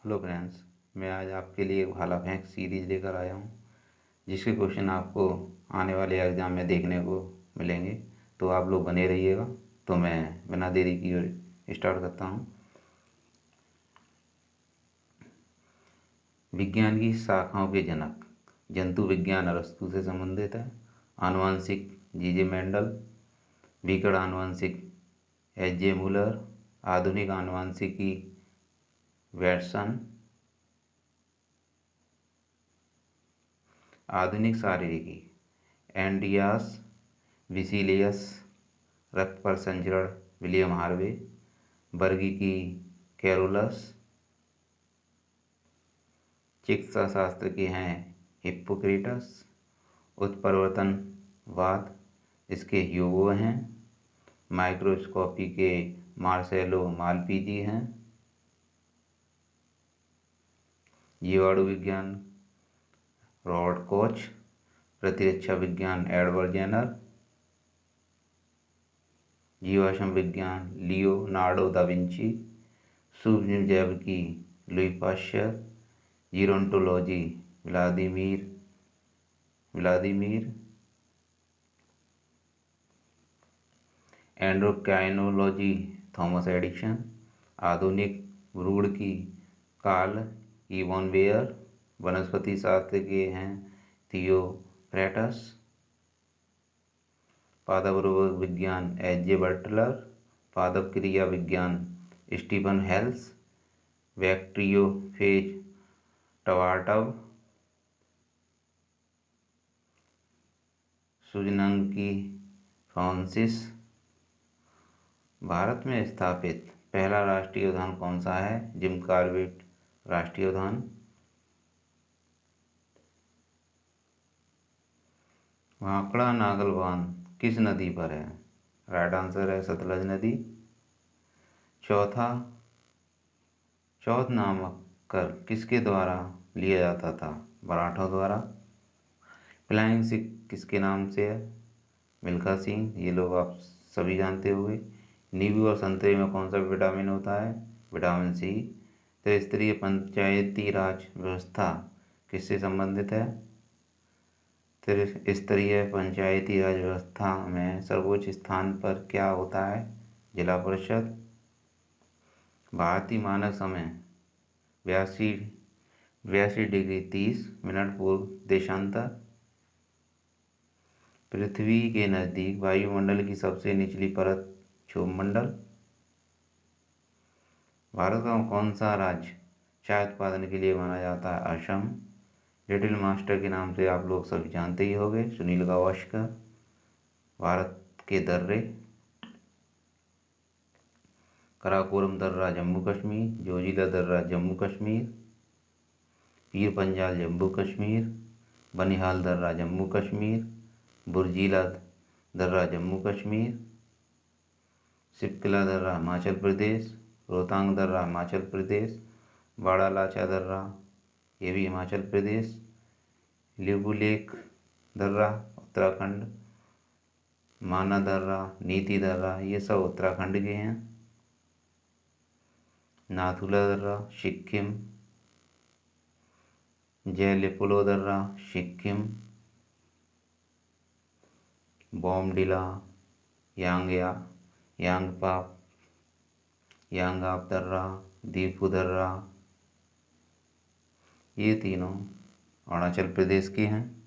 Hello friends, मैं आज आपके लिए एक भाला फेंक सीरीज लेकर आया हूँ जिसके क्वेश्चन आपको आने वाले एग्ज़ाम में देखने को मिलेंगे। तो आप लोग बने रहिएगा। तो मैं बिना देरी की स्टार्ट करता हूँ। विज्ञान की शाखाओं के जनक। जंतु विज्ञान अरस्तु से संबंधित है। आनुवंशिक जीजे मेंडल। विकर्ण आनुवंशिक एच जे मूलर। आधुनिक आनुवंशिकी वैटसन। आधुनिक शारीरिकी एंड्रियास विसीलियस। रक्त पर संचरण विलियम हार्वे। वर्गीकी कैरोलस। चिकित्सा शास्त्र के हैं हिप्पोक्रेटस। उत्परिवर्तनवाद इसके ह्यूगो हैं। माइक्रोस्कोपी के मार्सेलो मालपीजी हैं। जीवाणु विज्ञान रॉबर्ट कोच। प्रतिरक्षा विज्ञान एडवर्ड जेनर। जीवाश्म विज्ञान लियोनार्डो दा विंची। सूक्ष्म जैविकी Louis Pasteur. Gerontology Vladimir. Endocrinology Thomas Edison. आधुनिक ब्रूड की कार्ल इवॉन बेयर। वनस्पति शास्त्र के हैं थियोफ्रैटस। पादप रोग विज्ञान एच जे बटलर। पादप क्रिया विज्ञान स्टीफन हेल्स। बैक्टीरियोफेज टवार्टव। सुजनंकी फ्रांसिस। भारत में स्थापित पहला राष्ट्रीय उद्यान कौन सा है? जिम कॉर्बेट राष्ट्रीय उद्यान। भाखड़ा नागल बांध किस नदी पर है? राइट आंसर है सतलज नदी। चौथ नामकर किसके द्वारा लिया जाता था? मराठों द्वारा। फ्लाइंग सिख किसके नाम से है? मिल्खा सिंह। ये लोग आप सभी जानते होंगे। नींबू और संतरे में कौन सा विटामिन होता है? Vitamin C. त्रिस्तरीय पंचायती राज व्यवस्था किससे संबंधित है? त्रिस्तरीय पंचायती राज व्यवस्था में सर्वोच्च स्थान पर क्या होता है? जिला परिषद। भारतीय मानक समय 82°30' पूर्व देशांतर। पृथ्वी के नज़दीक वायुमंडल की सबसे निचली परत क्षोभमंडल। भारत का कौन सा राज्य चाय उत्पादन के लिए माना जाता है? असम। लिटिल मास्टर के नाम से आप लोग सभी जानते ही होंगे, सुनील गावस्कर। भारत के दर्रे कराकोरम दर्रा जम्मू कश्मीर। जोजिला दर्रा जम्मू कश्मीर। पीर पंजाल जम्मू कश्मीर। बनिहाल दर्रा जम्मू कश्मीर। बुर्जीला दर्रा जम्मू कश्मीर। सिपकिला दर्रा हिमाचल प्रदेश। रोहतांग दर्रा हिमाचल प्रदेश। बाड़ा लाचा दर्रा ये भी हिमाचल प्रदेश। लिबुलेख दर्रा उत्तराखंड। माना दर्रा नीति दर्रा ये सब उत्तराखंड के हैं। नाथुला दर्रा सिक्किम। जयलिपुलो दर्रा सिक्किम। बॉमडिला यांगआप दर्रा दीपू दर्रा ये तीनों अरुणाचल प्रदेश के हैं।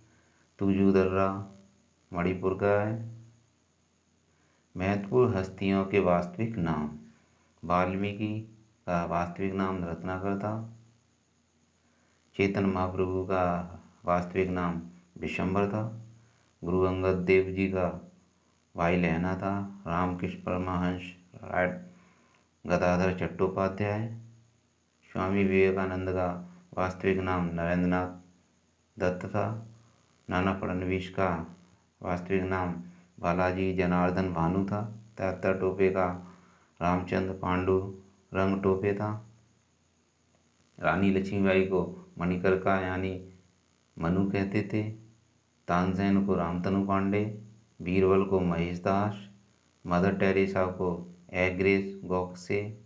तुजू दर्रा मणिपुर का है। महत्वपूर्ण हस्तियों के वास्तविक नाम। वाल्मीकि का वास्तविक नाम रत्नाकर था। चेतन महाप्रभु का वास्तविक नाम विशंबर था। गुरु अंगद देव जी का भाई लहना था। रामकृष्ण परमहंस गदाधर चट्टोपाध्याय। स्वामी विवेकानंद का वास्तविक नाम नरेंद्रनाथ दत्त था। नाना फडणवीस का वास्तविक नाम बालाजी जनार्दन भानु था। 73 टोपे का रामचंद्र पांडु रंग टोपे था। रानी लक्ष्मीबाई को मणिकर्णिका यानी मनु कहते थे। तानसेन को रामतनु पांडे। बीरबल को महेश दास। मदर टेरेसा को एग्रेस गोखसे।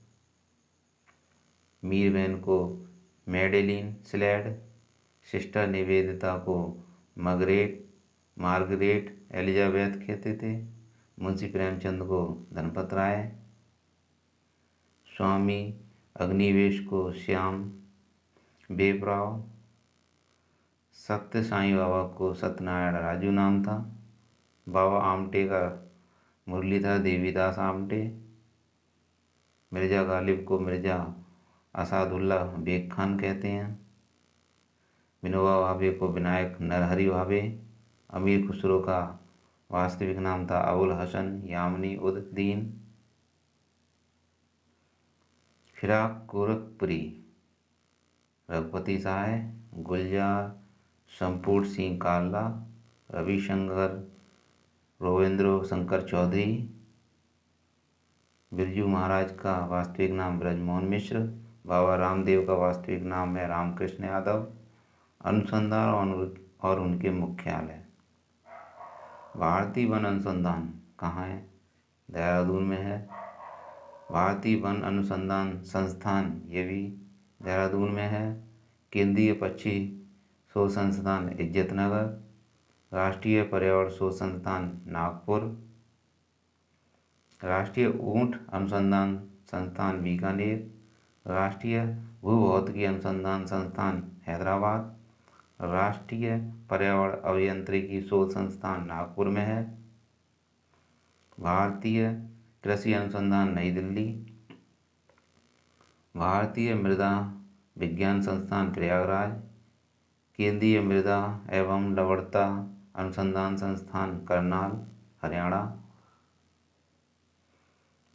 मीरबहन को मेडेलिन स्लेड, सिस्टर निवेदिता को मार्गरेट एलिजाबेथ कहते थे। मुंशी प्रेमचंद को धनपत राय, स्वामी अग्निवेश को श्याम बेपराव, सत्य साईं बाबा को सत्यनारायण राजू नाम था। बाबा आमटे का मुरलीधर देवीदास आमटे, मिर्जा गालिब को मिर्जा असादुल्ला बेग खान कहते हैं। विनोबा भावे को विनायक नरहरि भावे। अमीर खुसरो का वास्तविक नाम था अबुल हसन यामनी उद दीन। फिराक गोरखपुरी, रघुपति साय, गुलजार संपूर्ण सिंह काला, रविशंकर रोवेंद्र शंकर चौधरी। बिरजू महाराज का वास्तविक नाम ब्रजमोहन मिश्र। बाबा रामदेव का वास्तविक नाम है रामकृष्ण यादव। अनुसंधान और उनके मुख्यालय। भारतीय वन अनुसंधान कहाँ है? देहरादून में है। भारतीय वन अनुसंधान संस्थान ये भी देहरादून में है। केंद्रीय पक्षी शोध संस्थान इज्जतनगर। राष्ट्रीय पर्यावरण शोध संस्थान नागपुर। राष्ट्रीय ऊंट अनुसंधान संस्थान बीकानेर। राष्ट्रीय भूभौतिकी अनुसंधान संस्थान हैदराबाद। राष्ट्रीय पर्यावरण अभियांत्रिकी शोध संस्थान नागपुर में है। भारतीय कृषि अनुसंधान नई दिल्ली। भारतीय मृदा विज्ञान संस्थान प्रयागराज। केंद्रीय मृदा एवं लवणता अनुसंधान संस्थान करनाल हरियाणा।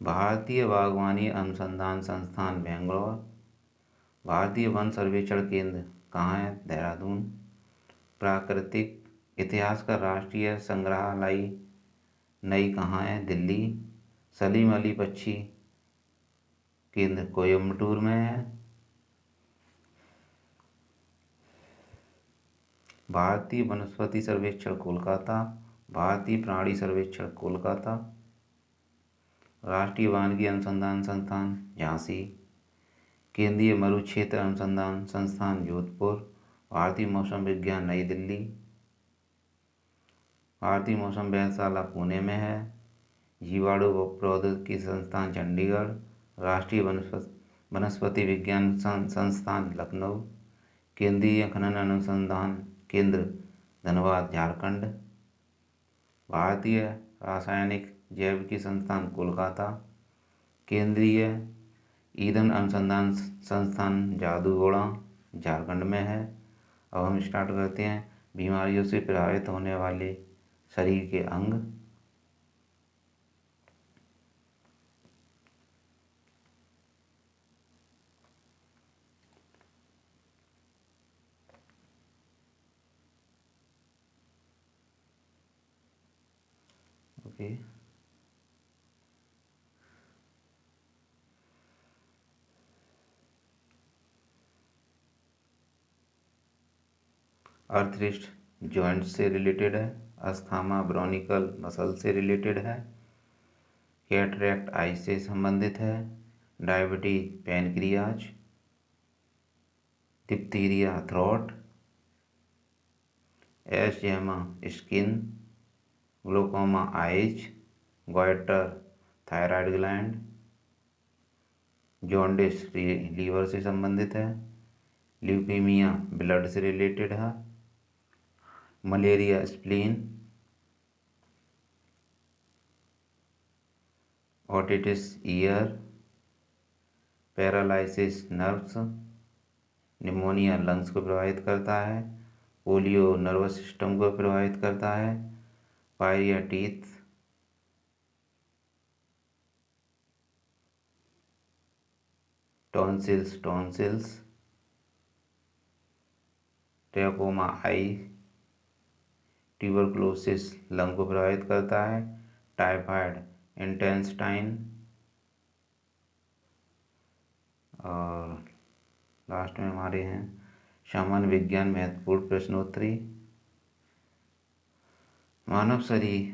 भारतीय बागवानी अनुसंधान संस्थान बेंगलोर। भारतीय वन सर्वेक्षण केंद्र कहाँ है? देहरादून। प्राकृतिक इतिहास का राष्ट्रीय संग्रहालय नई कहाँ है? दिल्ली। सलीम अली पक्षी केंद्र कोयम्बटूर में है। भारतीय वनस्पति सर्वेक्षण कोलकाता। भारतीय प्राणी सर्वेक्षण कोलकाता। राष्ट्रीय वानिकी अनुसंधान संस्थान झांसी। केंद्रीय मरुक्षेत्र अनुसंधान संस्थान जोधपुर। भारतीय मौसम विज्ञान नई दिल्ली। भारतीय मौसम वेधशाला पुणे में है। जीवाणु प्रौद्योगिकी संस्थान चंडीगढ़। राष्ट्रीय वनस्पति विज्ञान संस्थान लखनऊ। केंद्रीय खनन अनुसंधान केंद्र धनबाद झारखंड। भारतीय रासायनिक जैविकी संस्थान कोलकाता। केंद्रीय ईंधन अनुसंधान संस्थान जादूगोड़ा झारखंड में है। अब हम स्टार्ट करते हैं बीमारियों से प्रभावित होने वाले शरीर के अंग। ओके, अर्थरिस्ट जॉइंट से रिलेटेड है। अस्थमा ब्रोनिकल मसल से रिलेटेड है। कैटरैक्ट आई से संबंधित है। Diabetes pancreas. Diphtheria throat. Eczema skin. Glaucoma eyes. Goitre thyroid gland. Jaundice liver से संबंधित है। ल्यूकीमिया ब्लड से रिलेटेड है। Malaria spleen. Otitis ear. Paralysis nerves. Pneumonia lungs को प्रभावित करता है। पोलियो नर्वस सिस्टम को प्रभावित करता है। Pyorrhoea teeth. Tonsils. Trachoma eye. Tuberculosis lung को प्रभावित करता है। Typhoid intestine. और लास्ट में हमारे हैं सामान्य विज्ञान महत्वपूर्ण प्रश्नोत्तरी। मानव शरीर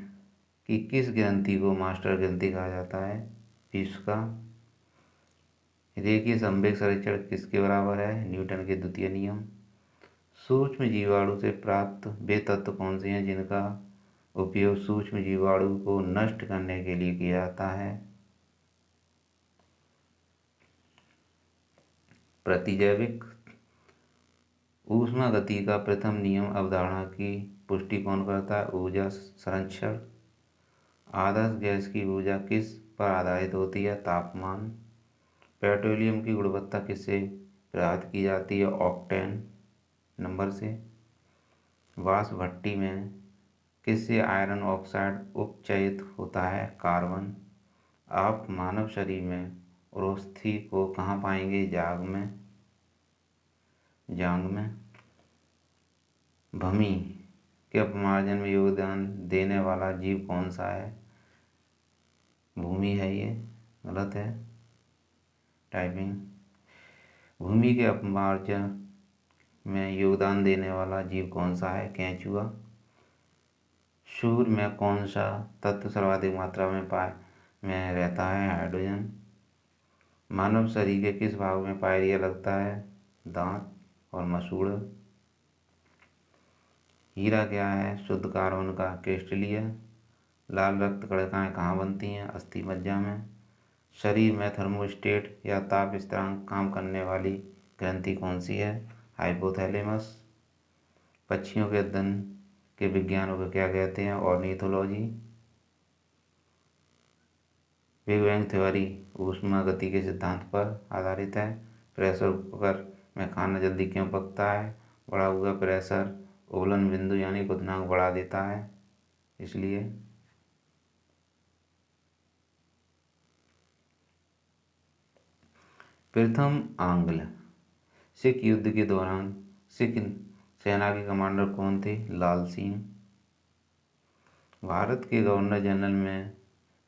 की किस ग्रंथि को मास्टर ग्रंथि कहा जाता है? विश्व का रेखीय संवेग संरक्षण किसके बराबर है? न्यूटन के द्वितीय नियम। सूक्ष्म जीवाणु से प्राप्त वे तत्व कौन से हैं जिनका उपयोग सूक्ष्म जीवाणु को नष्ट करने के लिए किया जाता है? प्रतिजैविक। ऊष्मागति का प्रथम नियम अवधारणा की पुष्टि कौन करता है? ऊर्जा संरक्षण। आदर्श गैस की ऊर्जा किस पर आधारित होती है? तापमान। पेट्रोलियम की गुणवत्ता किससे प्रभावित की जाती है? ऑक्टेन नंबर से। वाष्प भट्टी में किससे आयरन ऑक्साइड उपचयित होता है? कार्बन। आप मानव शरीर में उर्वस्थि को कहाँ पाएंगे? जांग में। भूमि के अपमार्जन में योगदान देने वाला जीव कौन सा है? भूमि है, ये गलत है टाइपिंग। भूमि के अपमार्जन में योगदान देने वाला जीव कौन सा है? केंचुआ। सूर्य में कौन सा तत्व सर्वाधिक मात्रा में रहता है? हाइड्रोजन। मानव शरीर के किस भाग में पायरिया लगता है? दांत और मसूड़। हीरा क्या है? शुद्ध कार्बन का क्रिस्टलीय। लाल रक्त कणिकाएं कहाँ बनती हैं? अस्थि मज्जा में। शरीर में थर्मोस्टेट या ताप स्थिरांक काम करने वाली ग्रंथि कौन सी है? हाइपोथैलेमस। पक्षियों के अध्ययन के विज्ञानों को क्या कहते हैं? ऑर्निथोलॉजी। बिग बैंग थ्योरी ऊष्मागति के सिद्धांत पर आधारित है। प्रेशर कुकर में खाना जल्दी क्यों पकता है? बढ़ा हुआ प्रेशर उबलन बिंदु यानी क्वथनांक बढ़ा देता है, इसलिए। प्रथम आंग्ल सिख युद्ध के दौरान सिख सेना के कमांडर कौन थे? लाल सिंह। भारत के गवर्नर जनरल में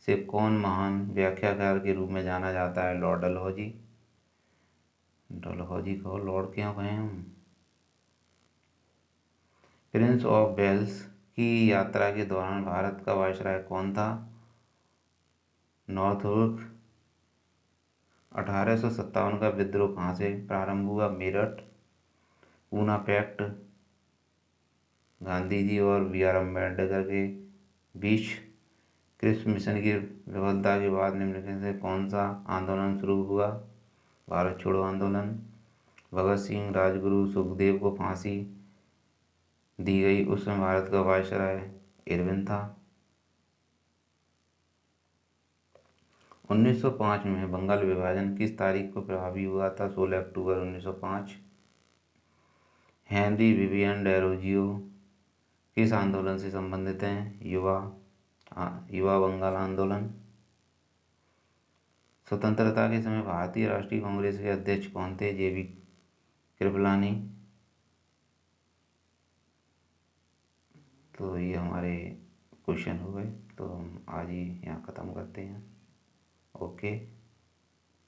से कौन महान व्याख्याकार के रूप में जाना जाता है? लॉर्ड डलहौजी। डलहौजी को लॉर्ड क्यों कहें हम? प्रिंस ऑफ वेल्स की यात्रा के दौरान भारत का वायसराय कौन था? नॉर्थब्रुक। 1857 का विद्रोह कहाँ से प्रारंभ हुआ? मेरठ। पूना पैक्ट गांधी जी और बी.आर. अम्बेडकर के बीच क्रिप्स मिशन की विफलता के बाद निम्नलिखित से कौन सा आंदोलन शुरू हुआ? भारत छोड़ो आंदोलन। भगत सिंह, राजगुरु, सुखदेव को फांसी दी गई उस समय भारत का वायसराय इरविन था। 1905 में बंगाल विभाजन किस तारीख को प्रभावी हुआ था? 16 अक्टूबर 1905। हेनरी विवियन डेरोजियो किस आंदोलन से संबंधित हैं? युवा बंगाल आंदोलन। स्वतंत्रता के समय भारतीय राष्ट्रीय कांग्रेस के अध्यक्ष कौन थे? जेबी कृपलानी। तो ये हमारे क्वेश्चन हो गए, तो हम आज ही यहाँ ख़त्म करते हैं। ओके।